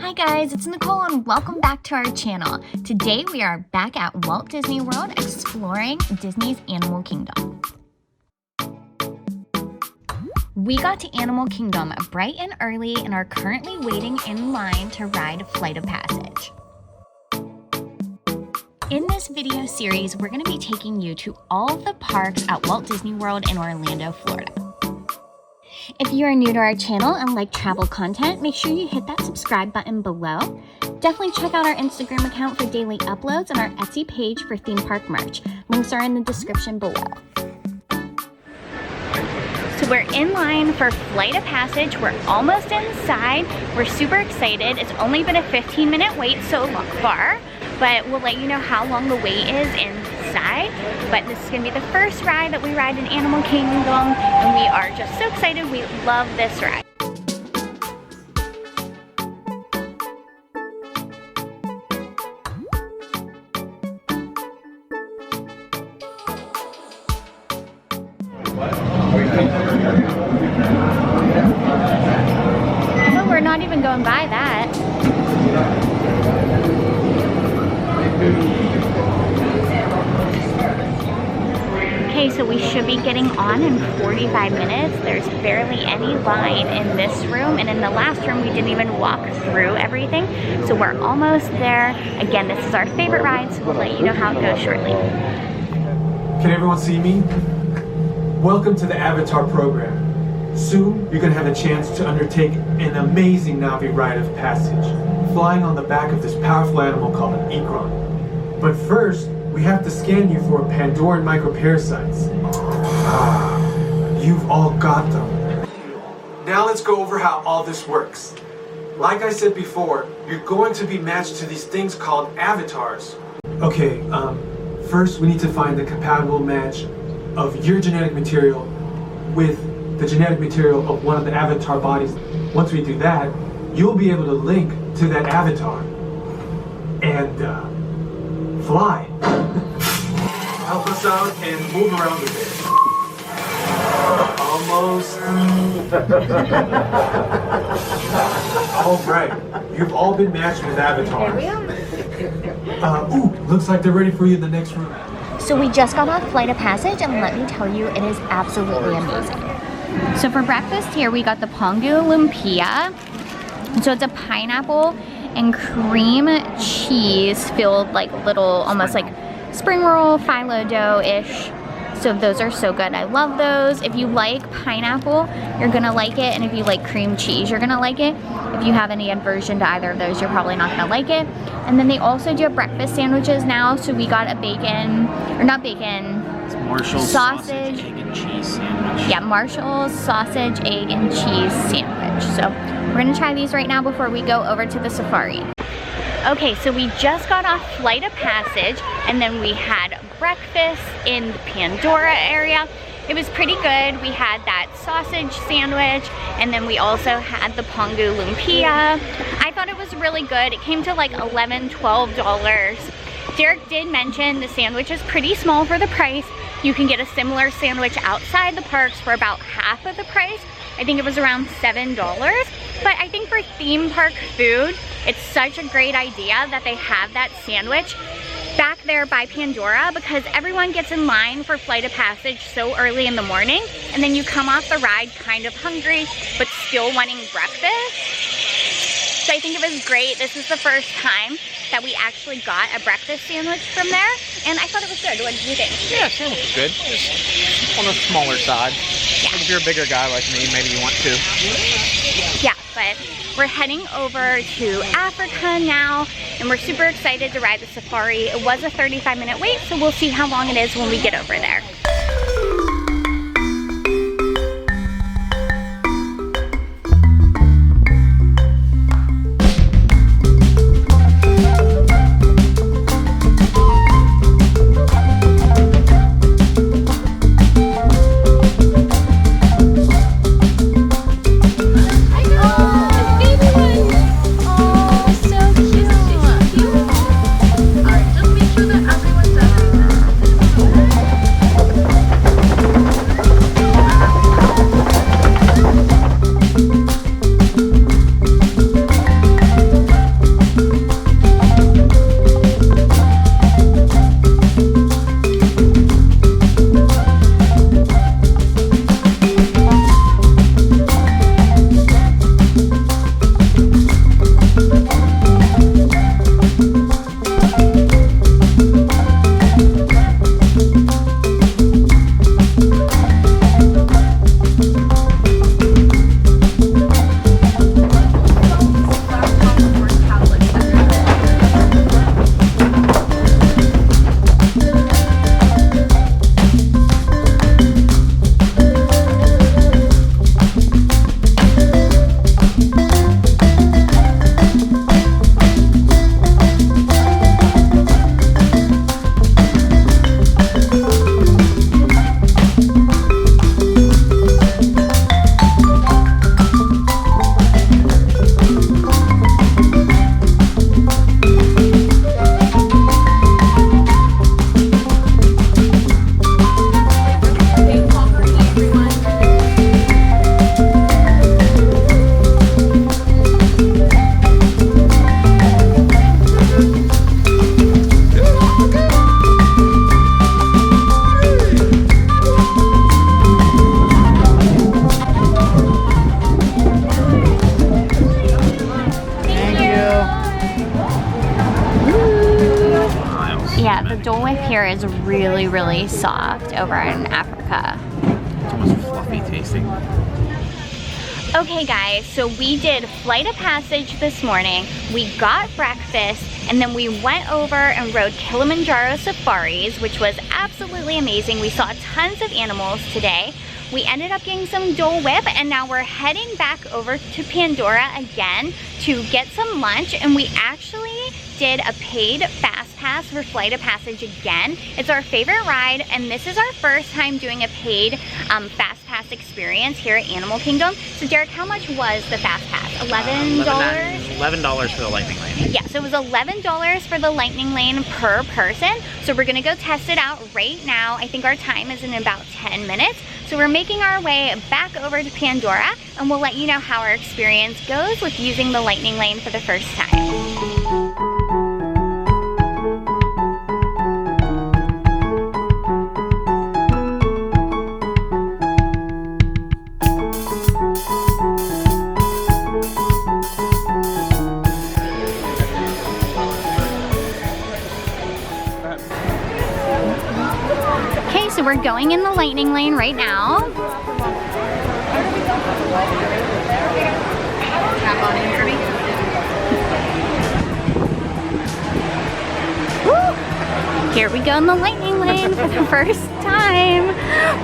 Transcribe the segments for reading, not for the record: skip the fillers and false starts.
Hi guys, it's Nicole and welcome back to our channel. Today we are back at Walt Disney World exploring Disney's Animal Kingdom. We got to Animal Kingdom bright and early and are currently waiting in line to ride Flight of Passage. In this video series, we're going to be taking you to all of the parks at Walt Disney World in Orlando, Florida. If you are new to our channel and like travel content, make sure you hit that subscribe button below. Definitely check out our Instagram account for daily uploads and our Etsy page for theme park merch. Links are in the description below. So we're in line for Flight of Passage. We're almost inside. We're super excited. It's only been a 15-minute wait so far, but we'll let you know how long the wait is inside. But this is gonna be the first ride that we ride in Animal Kingdom, and we are just so excited. We love this ride. Oh, we're not even going by that. Okay, so we should be getting on in 45 minutes. There's barely any line in this room, and in the last room we didn't even walk through everything. So we're almost there. Again, this is our favorite ride, so we'll let you know how it goes shortly. Can everyone see me? Welcome to the Avatar program. Soon, you're gonna have a chance to undertake an amazing Navi rite of passage, flying on the back of this powerful animal called an cram. But first, we have to scan you for Pandoran microparasites. You've all got them. Now let's go over how all this works. Like I said before, you're going to be matched to these things called avatars. Okay, first we need to find the compatible match of your genetic material with the genetic material of one of the avatar bodies. Once we do that, you'll be able to link to that avatar and fly. Help us out and move around a bit. Almost. All right, you've all been matched with avatars. Ooh, looks like they're ready for you in the next room. So we just got off Flight of Passage, and let me tell you, it is absolutely amazing. So for breakfast here, we got the pongu lumpia. So it's a pineapple and cream cheese filled like little, almost like spring roll, phyllo dough-ish. So those are so good. I love those. If you like pineapple, you're gonna like it. And if you like cream cheese, you're gonna like it. If you have any aversion to either of those, you're probably not gonna like it. And then they also do have breakfast sandwiches now. So we got a bacon, or not bacon, Marshall's sausage, egg, and cheese sandwich. Yeah, Marshall's sausage, egg, and cheese sandwich. So we're gonna try these right now before we go over to the safari. Okay, so we just got off Flight of Passage, and then we had breakfast in the Pandora area. It was pretty good. We had that sausage sandwich, and then we also had the pongu lumpia. I thought it was really good. It came to like $11, $12. Derek did mention the sandwich is pretty small for the price. You can get a similar sandwich outside the parks for about half of the price. I think it was around $7. But I think for theme park food, it's such a great idea that they have that sandwich back there by Pandora, because everyone gets in line for Flight of Passage so early in the morning, and then you come off the ride kind of hungry, but still wanting breakfast. So I think it was great. This is the first time that we actually got a breakfast sandwich from there, and I thought it was good. What did you think? Yeah, sandwich was good. Just on the smaller side. Yeah. If you're a bigger guy like me, maybe you want to. Yeah, but we're heading over to Africa now, and we're super excited to ride the safari. It was a 35-minute wait, so we'll see how long it is when we get over there. Dole Whip here is really, really soft over in Africa. It's almost fluffy tasting. Okay guys, so we did Flight of Passage this morning, we got breakfast, and then we went over and rode Kilimanjaro safaris, which was absolutely amazing. We saw tons of animals today. We ended up getting some Dole Whip, and now we're heading back over to Pandora again to get some lunch, and we actually did a paid fast pass for Flight of Passage again. It's our favorite ride, and this is our first time doing a paid fast pass experience here at Animal Kingdom. So Derek, how much was the fast pass? $11? $11 for the lightning lane. Yeah, so it was $11 for the lightning lane per person. So we're gonna go test it out right now. I think our time is in about 10 minutes. So we're making our way back over to Pandora, and we'll let you know how our experience goes with using the lightning lane for the first time. So we're going in the lightning lane right now. Tap on in for me. Woo! Here we go in the lightning lane for the first time.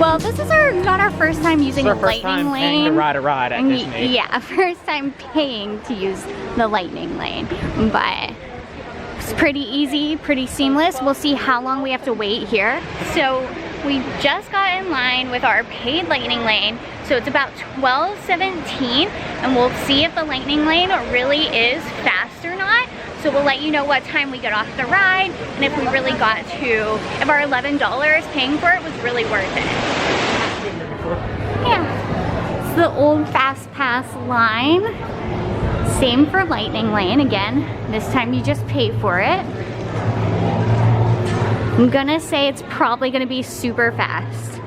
Well, this is not our first time using the lightning lane. To ride a ride at Disney. Yeah, first time paying to use the lightning lane, but it's pretty easy, pretty seamless. We'll see how long we have to wait here. So we just got in line with our paid lightning lane. So it's about 12:17, and we'll see if the lightning lane really is fast or not. So we'll let you know what time we get off the ride, and if we really got to, if our $11 paying for it was really worth it. Yeah, it's the old fast pass line. Same for lightning lane again. This time you just pay for it. I'm gonna say it's probably gonna be super fast.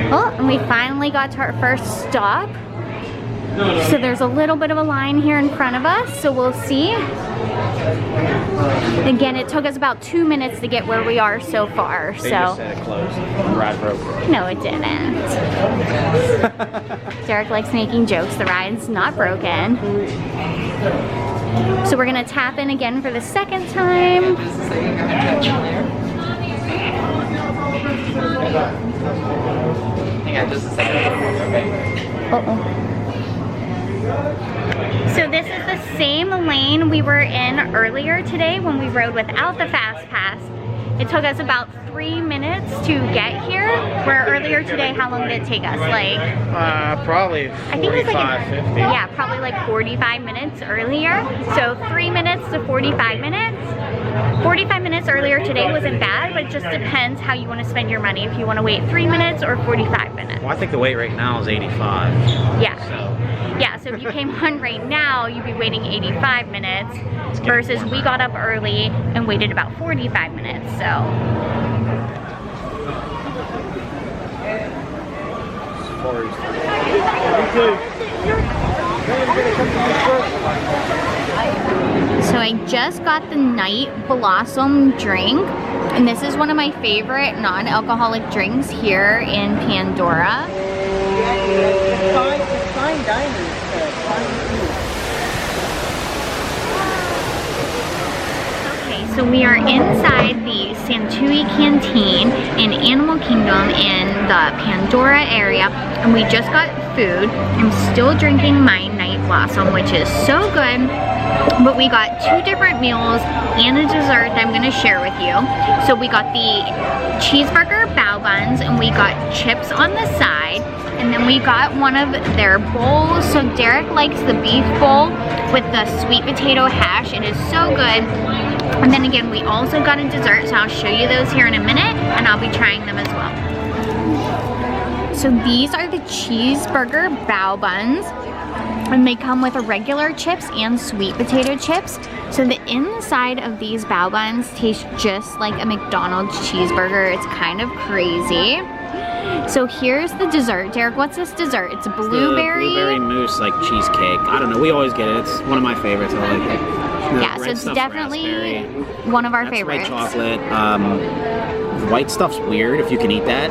Oh, and we finally got to our first stop. So there's a little bit of a line here in front of us, so we'll see. Again, it took us about 2 minutes to get where we are so far. They just said it closed. The ride broke. No, it didn't. Derek likes making jokes. The ride's not broken. So we're gonna tap in again for the second time. Hang on just a second. Uh-oh. So this is the same lane we were in earlier today when we rode without the fast pass. It took us about 3 minutes to get here, where earlier today, how long did it take us? Like probably 45, 50. Yeah, probably like 45 minutes earlier. So 3 minutes to 45 minutes. 45 minutes earlier today wasn't bad, but it just depends how you want to spend your money. If you want to wait 3 minutes or 45 minutes. Well, I think the wait right now is 85. Yeah. So if you came on right now, you'd be waiting 85 minutes versus we got up early and waited about 45 minutes, so. So I just got the Night Blossom drink, and this is one of my favorite non-alcoholic drinks here in Pandora. Fine diners, Okay, so we are inside the Santui Canteen in Animal Kingdom in the Pandora area, and we just got food. I'm still drinking my Night Blossom, which is so good. But we got 2 different meals and a dessert that I'm gonna share with you. So we got the cheeseburger bao buns, and we got chips on the side, and then we got one of their bowls. So Derek likes the beef bowl with the sweet potato hash. It is so good. And then again, we also got a dessert, so I'll show you those here in a minute, and I'll be trying them as well. So these are the cheeseburger bao buns, and they come with regular chips and sweet potato chips. So the inside of these bao buns taste just like a McDonald's cheeseburger. It's kind of crazy. So here's the dessert. Derek, what's this dessert? It's a blueberry. Blueberry mousse, like cheesecake. I don't know, we always get it. It's one of my favorites. I like it. The Yeah, so red it's stuff's definitely raspberry. one of our That's favorites. white chocolate. White stuff's weird if you can eat that.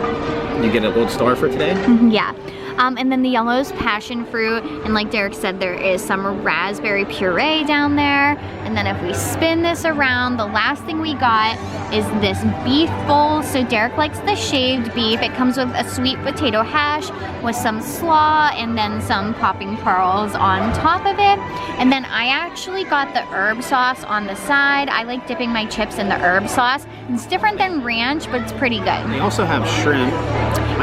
You get a gold star for today. Yeah. And then the yellow's passion fruit, and like Derek said, there is some raspberry puree down there. And then if we spin this around, the last thing we got is this beef bowl. So Derek likes the shaved beef. It comes with a sweet potato hash with some slaw and then some popping pearls on top of it. And then I actually got the herb sauce on the side. I like dipping my chips in the herb sauce. It's different than ranch, but it's pretty good. They also have shrimp.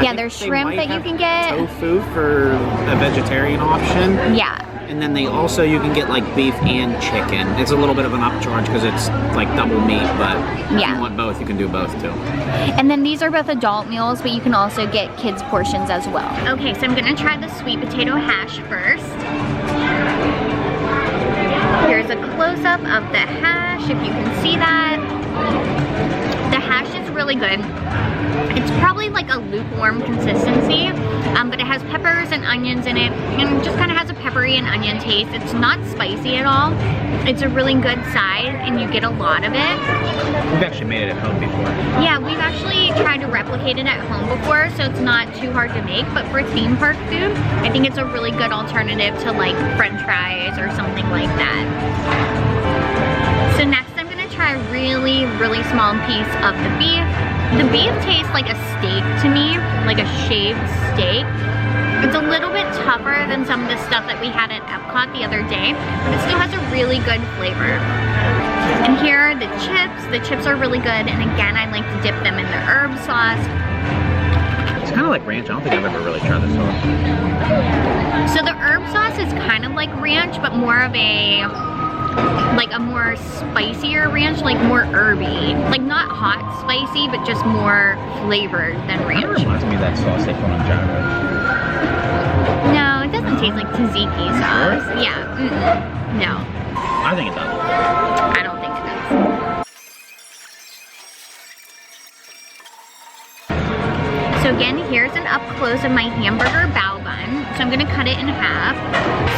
Yeah, there's shrimp that you can get. Tofu for a vegetarian option. Yeah. And then they also, you can get like beef and chicken. It's a little bit of an upcharge because it's like double meat, but if Yeah. you want both, you can do both too. And then these are both adult meals, but you can also get kids portions as well. Okay, so I'm gonna try the sweet potato hash first. Here's a close-up of the hash, if you can see that. The hash is really good. It's probably like a lukewarm consistency, but it has peppers and onions in it, and it just kind of has a peppery and onion taste. It's not spicy at all. It's a really good size, and you get a lot of it. We've actually made it at home before. Yeah, we've actually tried to replicate it at home before, so it's not too hard to make, but for theme park food, I think it's a really good alternative to like French fries or something like that. So next I'm gonna try a really, really small piece of the beef. The beef tastes like a steak to me, like a shaved steak. It's a little bit tougher than some of the stuff that we had at Epcot the other day, but it still has a really good flavor. And here are the chips. The chips are really good, and again, I like to dip them in the herb sauce. It's kind of like ranch. I don't think I've ever really tried this one. So the herb sauce is kind of like ranch, but more of a more spicier ranch, like more herby. Like not hot spicy, but just more flavored than It ranch. reminds me of that sauce they put on gyros. No, it doesn't taste like tzatziki sauce. Yeah, no, I think it does. I don't think it does. So again, here's an up close of my hamburger bao bun. So I'm gonna cut it in half.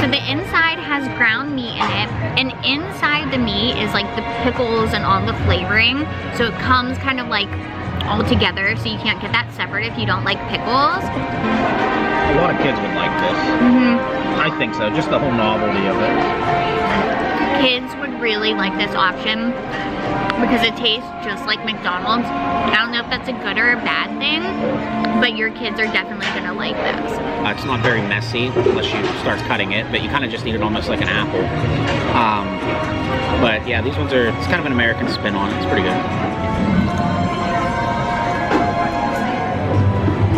So the inside has ground meat in it, and inside the meat is like the pickles and all the flavoring. So it comes kind of like all together, so you can't get that separate if you don't like pickles. A lot of kids would like this. I think so, just the whole novelty of it. Kids would really like this option because it tastes just like McDonald's. I don't know if that's a good or a bad thing, but your kids are definitely gonna like this. It's not very messy unless you start cutting it, but you kind of just eat it almost like an apple. But yeah, these ones are, it's kind of an American spin on it. It's pretty good.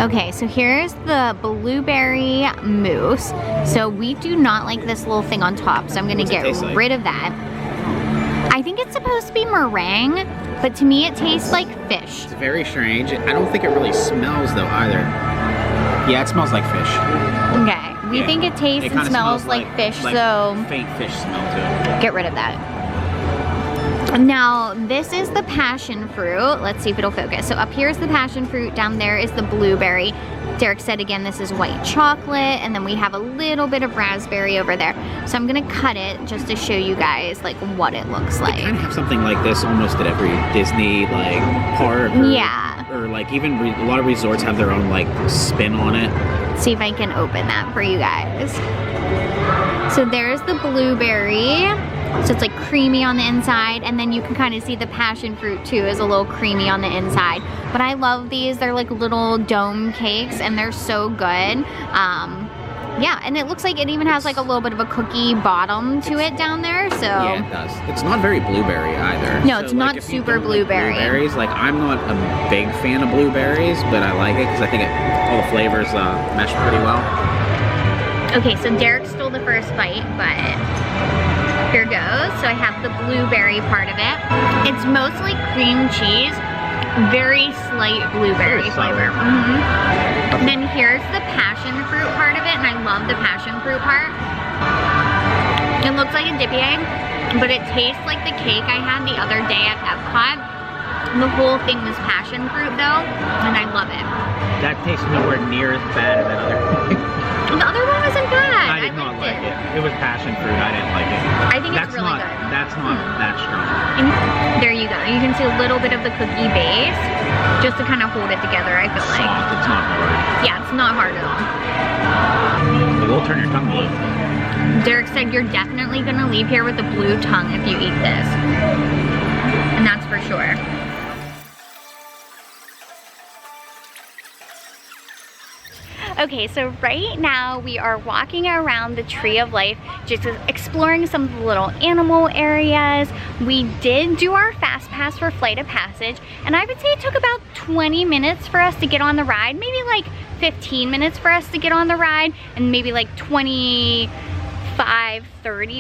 Okay, so here's the blueberry mousse. So we do not like this little thing on top, so I'm gonna get rid of that. I think it's supposed to be meringue, but to me it tastes like fish. It's very strange. I don't think it really smells though either. Yeah, it smells like fish. Okay, we think it tastes and smells like fish, so faint fish smell to it. get rid of that. Now, this is the passion fruit. Let's see if it'll focus. So up here is the passion fruit, down there is the blueberry. Derek said again, this is white chocolate, and then we have a little bit of raspberry over there. So I'm gonna cut it just to show you guys like what it looks like. They kind of have something like this almost at every Disney like park. Or like even a lot of resorts have their own like spin on it. Let's see if I can open that for you guys. So there's the blueberry. So it's like creamy on the inside, and then you can kind of see the passion fruit too is a little creamy on the inside. But I love these. They're like little dome cakes, and they're so good. Yeah, and it looks like it even has like a little bit of a cookie bottom to it down there, so. Yeah, it does. It's not very blueberry either. No, it's not super blueberry. Like blueberries, like I'm not a big fan of blueberries, but I like it because I think all the flavors mesh pretty well. Okay, so Derek stole the first bite, but here goes. So I have the blueberry part of it. It's mostly cream cheese, very slight blueberry flavor. Then here's the passion fruit part of it, and I love the passion fruit part. It looks like a dippy egg, but it tastes like the cake I had the other day at Epcot. The whole thing was passion fruit though, and I love it. That tastes nowhere near as bad as that other. The other one wasn't bad. I did not like it. It was passion fruit. I didn't like it. I think it's really good. That's not that strong. And there you go. You can see a little bit of the cookie base just to kind of hold it together, I feel like. Soft. It's not hard. Yeah, it's not hard at all. It will turn your tongue blue. Derek said you're definitely going to leave here with a blue tongue if you eat this. And that's for sure. Okay, so right now we are walking around the Tree of Life, just exploring some of the little animal areas. We did do our fast pass for Flight of Passage, and I would say it took about 20 minutes for us to get on the ride, maybe like 15 minutes for us to get on the ride, and maybe like 25-30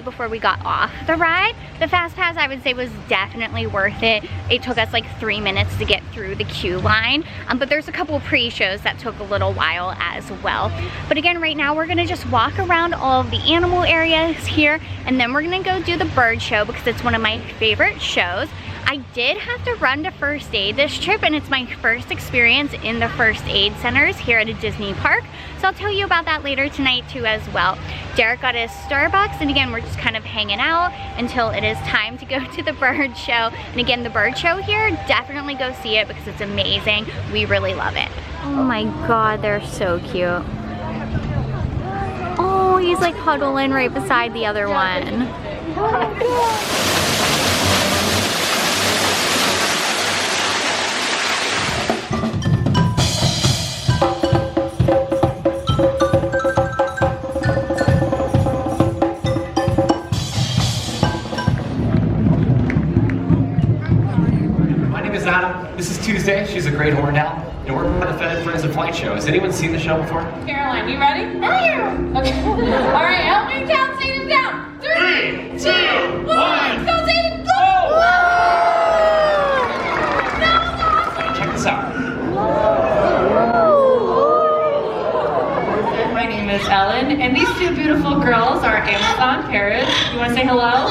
before we got off the ride. The fast pass, I would say, was definitely worth it. It took us like 3 minutes to get through the queue line, but there's a couple of pre-shows that took a little while as well. But again, right now we're gonna just walk around all of the animal areas here, and then we're gonna go do the bird show because it's one of my favorite shows. I did have to run to first aid this trip, and it's my first experience in the first aid centers here at a Disney park. So I'll tell you about that later tonight too as well. Derek got his Starbucks, and again, we're just kind of hanging out until it is time to go to the bird show. And again, the bird show here, definitely go see it because it's amazing. We really love it. Oh my God, they're so cute. Oh, he's like huddling right beside the other one. This is Tuesday. She's a great horned owl. And we're part of the Feathered Friends of Flight show. Has anyone seen the show before? Caroline, you ready? Okay. All right, help me count Zayden down. 3, 2, 1. Go Zayden, go! Check this out. My name is Ellen, and these two beautiful girls are Amazon parrots. You want to say hello?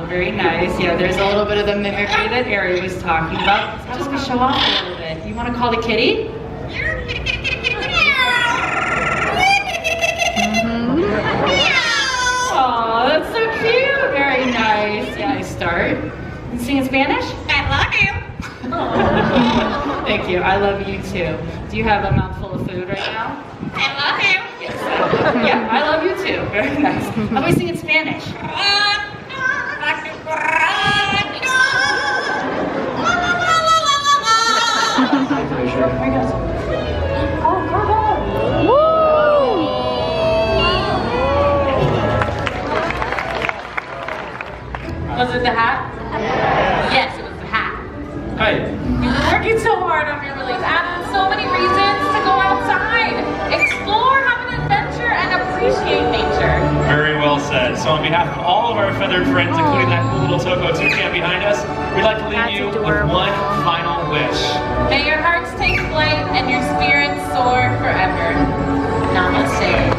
Very nice. Yeah, there's a little bit of the mimicry that Ari was talking about. Just to show off a little bit. You want to call the kitty? Oh, that's so cute. Very nice. Yeah, I start. You sing in Spanish? I love you. Thank you. I love you too. Do you have a mouthful of food right now? I love you. Yes. Yeah, I love you too. Very nice. How about we sing in Spanish? Was it the hat? Yes, it was the hat. Hi. You've been working so hard on your release. Added so many reasons to go outside, explore, have an adventure, and appreciate nature. Very well said. So on behalf of all of our feathered friends, including that cool little Togo toucan behind us, we'd like to leave That's you adorable. with one final wish. May your hearts take flight and your spirits soar forever. Namaste.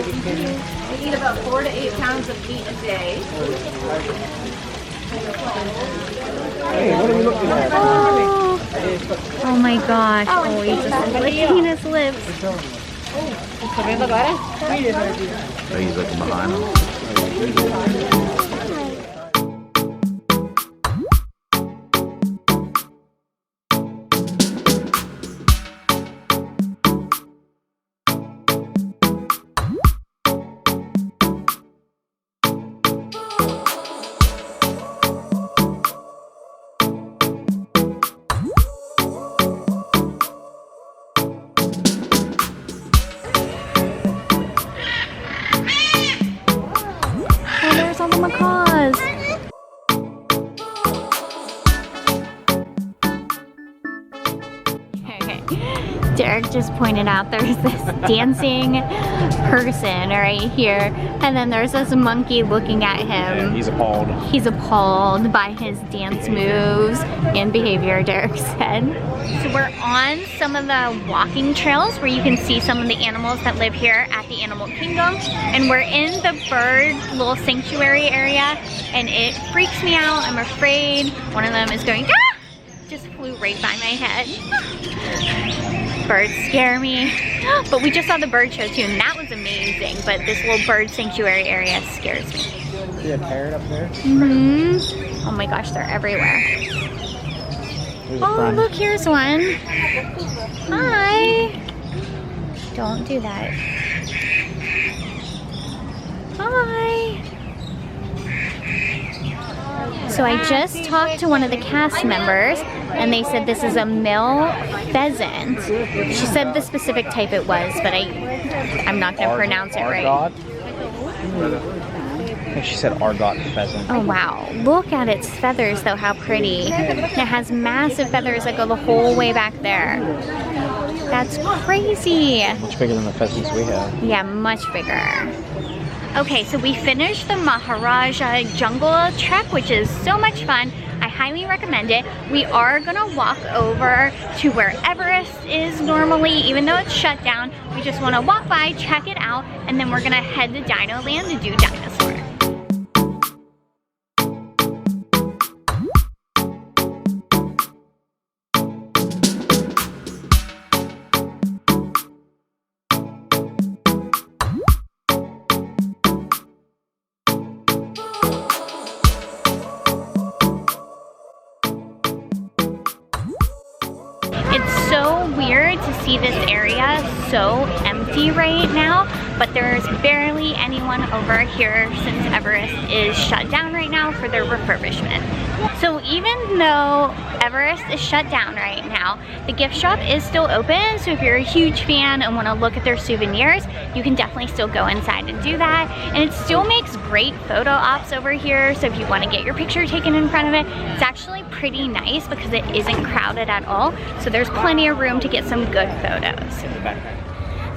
We eat about 4 to 8 pounds of meat a day. Oh my gosh. Oh, he's just licking his lips. He's looking behind him. Derek just pointed out there's this dancing person right here, and then there's this monkey looking at him. Yeah, he's appalled. He's appalled by his dance moves and behavior, Derek said. So we're on some of the walking trails where you can see some of the animals that live here at the Animal Kingdom, and we're in the bird little sanctuary area, and it freaks me out. I'm afraid one of them is going, ah! Just flew right by my head. Birds scare me. But we just saw the bird show too, and that was amazing. But this little bird sanctuary area scares me. See a parrot up there? Mm-hmm. Oh my gosh, they're everywhere. Oh, look, here's one. Hi. Don't do that. Hi. So I just talked to one of the cast members, and they said this is a male pheasant. She said the specific type it was, but I'm not going to pronounce it right. I think she said Argot pheasant. Oh wow, look at its feathers though, how pretty. It has massive feathers that go the whole way back there. That's crazy. Much bigger than the pheasants we have. Yeah, much bigger. Okay, so we finished the Maharaja Jungle Trek, which is so much fun. I highly recommend it. We are gonna walk over to where Everest is normally, even though it's shut down. We just wanna walk by, check it out, and then we're gonna head to Dino Land to do dinosaurs. So weird to see this area so empty right now, but there's barely anyone over here since Everest is shut down right now for their refurbishment. So even though Everest is shut down right now, the gift shop is still open, so if you're a huge fan and want to look at their souvenirs, you can definitely still go inside and do that. And it still makes great photo ops over here, so if you want to get your picture taken in front of it, it's actually pretty nice because it isn't crowded at all, so there's plenty of room to get some good photos.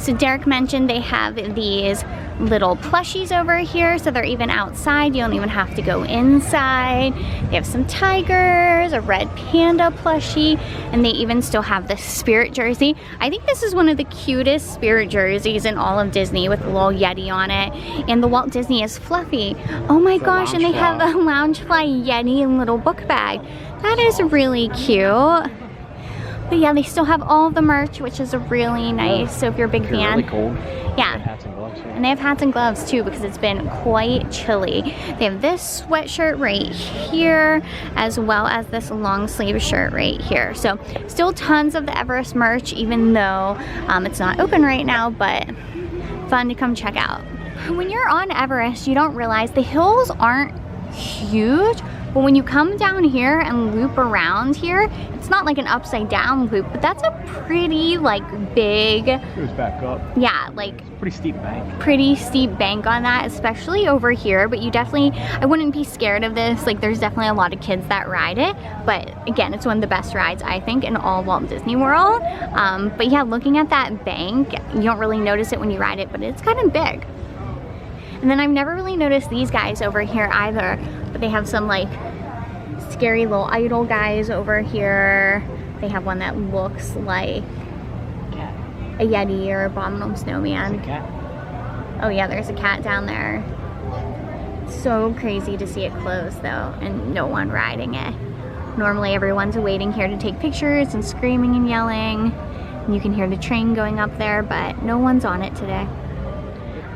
So Derek mentioned they have these little plushies over here, so they're even outside. You don't even have to go inside. They have some tigers, a red panda plushie, and they even still have the Spirit jersey. I think this is one of the cutest Spirit jerseys in all of Disney with a little Yeti on it. And the Walt Disney is fluffy. Oh my gosh, and they have a Loungefly Yeti little book bag. That is really cute. But yeah, they still have all of the merch, which is really nice. So if you're a big fan. Really cold. Yeah. Hats and gloves, and they have hats and gloves too because it's been quite chilly. They have this sweatshirt right here as well as this long sleeve shirt right here. So still tons of the Everest merch even though it's not open right now, but fun to come check out. When you're on Everest, you don't realize the hills aren't huge, but when you come down here and loop around here, it's not like an upside down loop, but that's a pretty like big, it goes back up. Yeah, like pretty steep bank. Pretty steep bank on that, especially over here, but you definitely, I wouldn't be scared of this. Like there's definitely a lot of kids that ride it, but again, it's one of the best rides I think in all Walt Disney World. But yeah, looking at that bank, you don't really notice it when you ride it, but it's kind of big. And then I've never really noticed these guys over here either, but they have some like scary little idol guys over here. They have one that looks like a Yeti or Abominable Snowman. There's a cat. Oh yeah, there's a cat down there. So crazy to see it closed though, and no one riding it. Normally everyone's waiting here to take pictures and screaming and yelling. And you can hear the train going up there, but no one's on it today.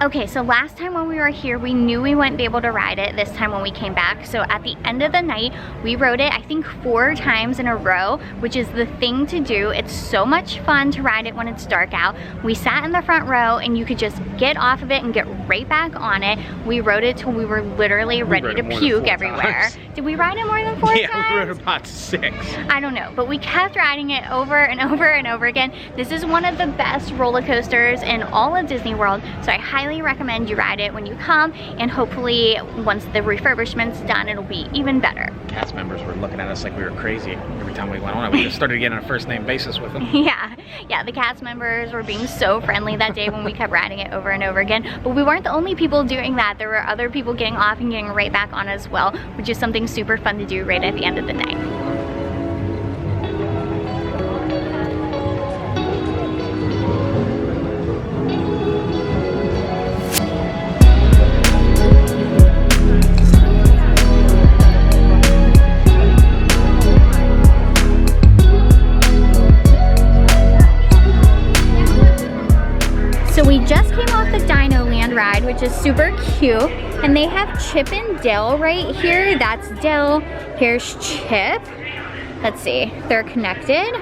Okay, so last time when we were here, we knew we wouldn't be able to ride it this time when we came back. So at the end of the night, we rode it, I think 4 times in a row, which is the thing to do. It's so much fun to ride it when it's dark out. We sat in the front row and you could just get off of it and get right back on it. We rode it till we were literally ready to puke everywhere. Did we ride it more than 4 times? Yeah, we rode about 6. I don't know, but we kept riding it over and over and over again. This is one of the best roller coasters in all of Disney World, so I highly highly recommend you ride it when you come, and hopefully once the refurbishment's done, it'll be even better. Cast members were looking at us like we were crazy every time we went on it. We just started getting on a first name basis with them. Yeah, the cast members were being so friendly that day when we kept riding it over and over again. But we weren't the only people doing that. There were other people getting off and getting right back on as well, which is something super fun to do right at the end of the night. So we just came off the Dino Land ride, which is super cute. And they have Chip and Dale right here. That's Dale. Here's Chip. Let's see, they're connected.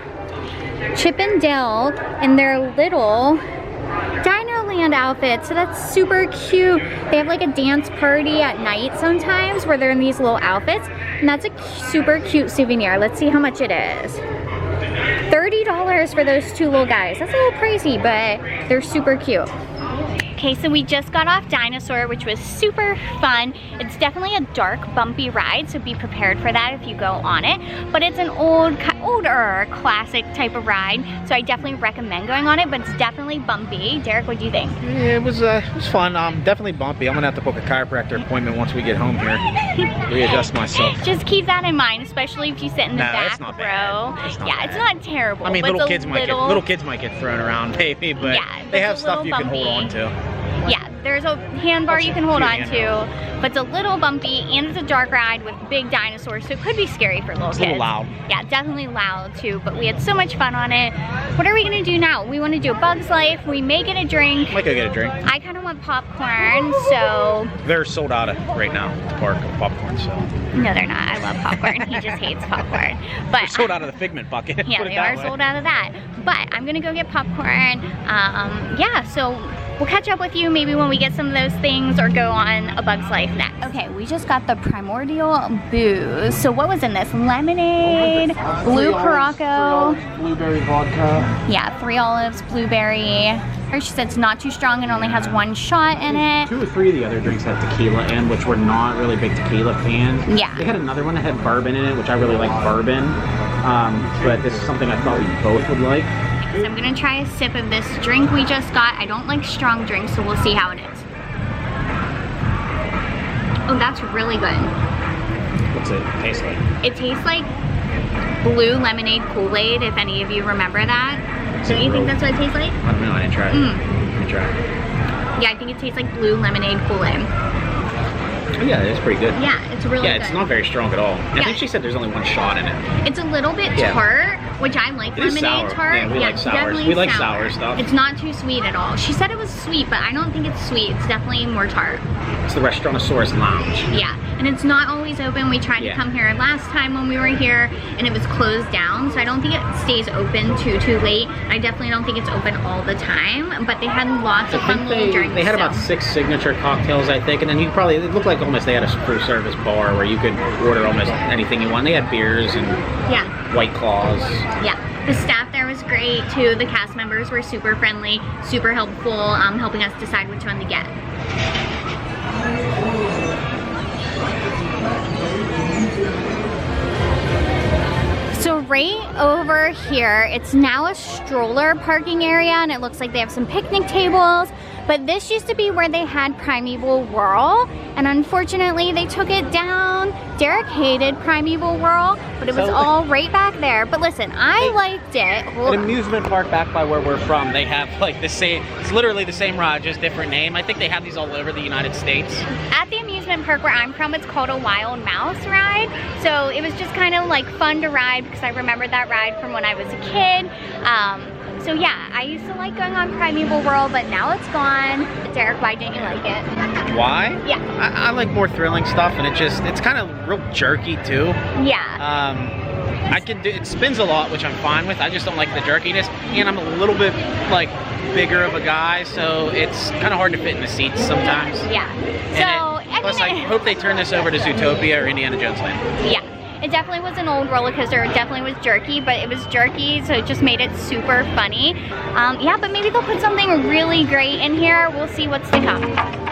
Chip and Dale in their little Dino Land outfits. So that's super cute. They have like a dance party at night sometimes where they're in these little outfits. And that's a super cute souvenir. Let's see how much it is. $30 for those two little guys. That's a little crazy, but they're super cute. Okay, so we just got off Dinosaur, which was super fun. It's definitely a dark, bumpy ride, so be prepared for that if you go on it. But it's an older classic type of ride, so I definitely recommend going on it, but it's definitely bumpy. Derek, what do you think? Yeah, it was fun. Definitely bumpy. I'm gonna have to book a chiropractor appointment once we get home here. Readjust myself. Just keep that in mind, especially if you sit in the back that's not row. bad. It's not bad. It's not terrible. I mean, but little kids might get thrown around, maybe, but yeah, they have stuff you can hold on to. Yeah, there's a handbar you can hold on to, but it's a little bumpy, and it's a dark ride with big dinosaurs, so it could be scary for little kids. It's a little loud. Yeah, definitely loud too, but we had so much fun on it. What are we gonna do now? We wanna do a Bug's Life, we may get a drink. Might go get a drink. I kinda want popcorn, so. They're sold out right now at the park of popcorn, so. No, they're not. I love popcorn. He just hates popcorn. But they're sold out of the Figment bucket. Yeah, they are sold out of that. But I'm gonna go get popcorn. Yeah, so we'll catch up with you maybe when we get some of those things or go on a Bug's Life next. Okay, we just got the primordial booze. So what was in this? Lemonade, blue Caraco, blueberry vodka. Yeah, 3 olives, blueberry. She said it's not too strong and only has 1 shot in it. 2 or 3 of the other drinks had tequila in, which we're not really big tequila fans. Yeah. They had another one that had bourbon in it, which I really like bourbon. But this is something I thought we both would like. So I'm gonna try a sip of this drink we just got. I don't like strong drinks, so we'll see how it is. Oh, that's really good. What's it taste like? It tastes like blue lemonade Kool-Aid, if any of you remember that. So you think that's what it tastes like? I don't know, I didn't try it. Let me try it. Yeah, I think it tastes like blue lemonade Kool-Aid. Oh, yeah, it's pretty good. Yeah, it's really good. Yeah, it's not very strong at all. Yeah. I think she said there's only 1 shot in it. It's a little bit tart, which I like lemonade sour. tart. Yeah, we like sours. Definitely We like sour. sour stuff. It's not too sweet at all. She said it was sweet, but I don't think it's sweet. It's definitely more tart. It's the Restaurantosaurus Lounge. Yeah, and it's not always open. We tried to come here last time when we were here, and it was closed down, so I don't think it stays open too late. I definitely don't think it's open all the time, but they had lots of fun little drinks. They had about 6 signature cocktails, I think, and then it looked like almost they had a full service bar where you could order almost anything you want. They had beers and White Claws. Yeah. The staff there was great too. The cast members were super friendly, super helpful, helping us decide which one to get. So right over here, it's now a stroller parking area, and it looks like they have some picnic tables. But this used to be where they had Primeval Whirl, and unfortunately they took it down. Derek hated Primeval Whirl, but it was all right back there. But listen, I liked it. An amusement park back by where we're from, they have like the same, it's literally the same ride, just different name. I think they have these all over the United States. At the amusement park where I'm from, it's called a Wild Mouse ride. So it was just kind of like fun to ride because I remember that ride from when I was a kid. So yeah, I used to like going on Primeval Whirl, but now it's gone. Derek, why didn't you like it? Why? Yeah. I like more thrilling stuff, and it's kind of real jerky too. Yeah. It spins a lot, which I'm fine with. I just don't like the jerkiness, and I'm a little bit like bigger of a guy, so it's kind of hard to fit in the seats sometimes. Yeah. Plus, I hope they turn this over to Zootopia or Indiana Jones Land. Yeah. It definitely was an old roller coaster. It definitely was jerky, but it was jerky, so it just made it super funny. Yeah, but maybe they'll put something really great in here. We'll see what's to come.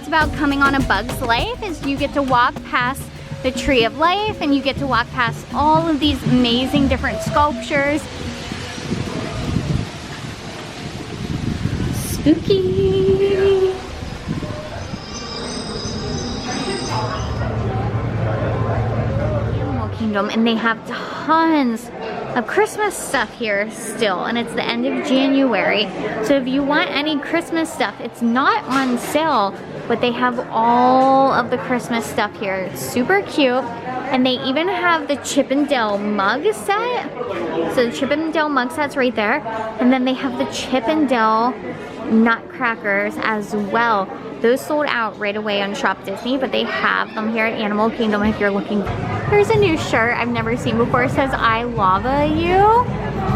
About coming on A Bug's Life is you get to walk past the Tree of Life and you get to walk past all of these amazing different sculptures. Spooky! Animal Kingdom, and they have tons of Christmas stuff here still, and it's the end of January. So if you want any Christmas stuff, it's not on sale, but they have all of the Christmas stuff here. It's super cute. And they even have the Chip and Dale mug set. So the Chip and Dale mug set's right there. And then they have the Chip and Dale nutcrackers as well. Those sold out right away on Shop Disney, but they have them here at Animal Kingdom if you're looking. There's a new shirt I've never seen before. It says I Lava You.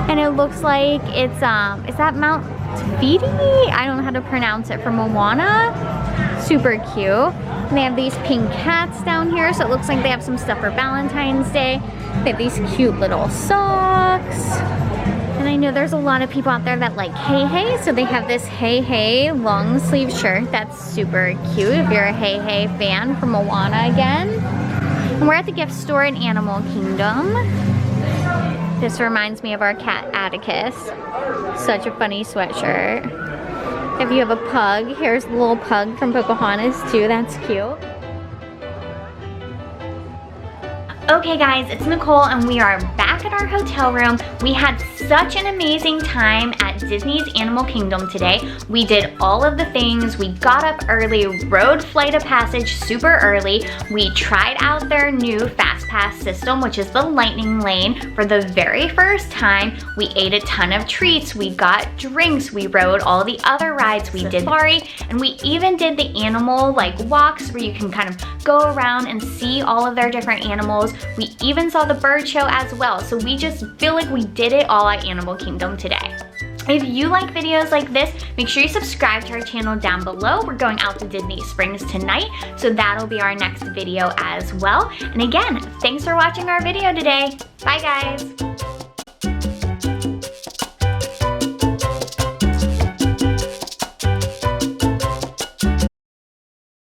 And it looks like it's, is that Mount Tafiti? I don't know how to pronounce it, from Moana. Super cute. And they have these pink cats down here, so it looks like they have some stuff for Valentine's Day. They have these cute little socks. And I know there's a lot of people out there that like Hey Hey, so they have this Hey Hey long sleeve shirt. That's super cute if you're a Hey Hey fan from Moana again. And we're at the gift store in Animal Kingdom. This reminds me of our cat Atticus. Such a funny sweatshirt. If you have a pug, here's the little pug from Pocahontas too, that's cute. Okay guys, it's Nicole and we are back at our hotel room. We had such an amazing time at Disney's Animal Kingdom today. We did all of the things. We got up early, rode Flight of Passage super early. We tried out their new Fast Pass system, which is the Lightning Lane, for the very first time. We ate a ton of treats. We got drinks. We rode all the other rides. We did safari, and we even did the animal like walks where you can kind of go around and see all of their different animals. We even saw the bird show as well, so we just feel like we did it all at Animal Kingdom today. If you like videos like this, make sure you subscribe to our channel down below. We're going out to Disney Springs tonight, so that'll be our next video as well. And again, thanks for watching our video today. Bye guys.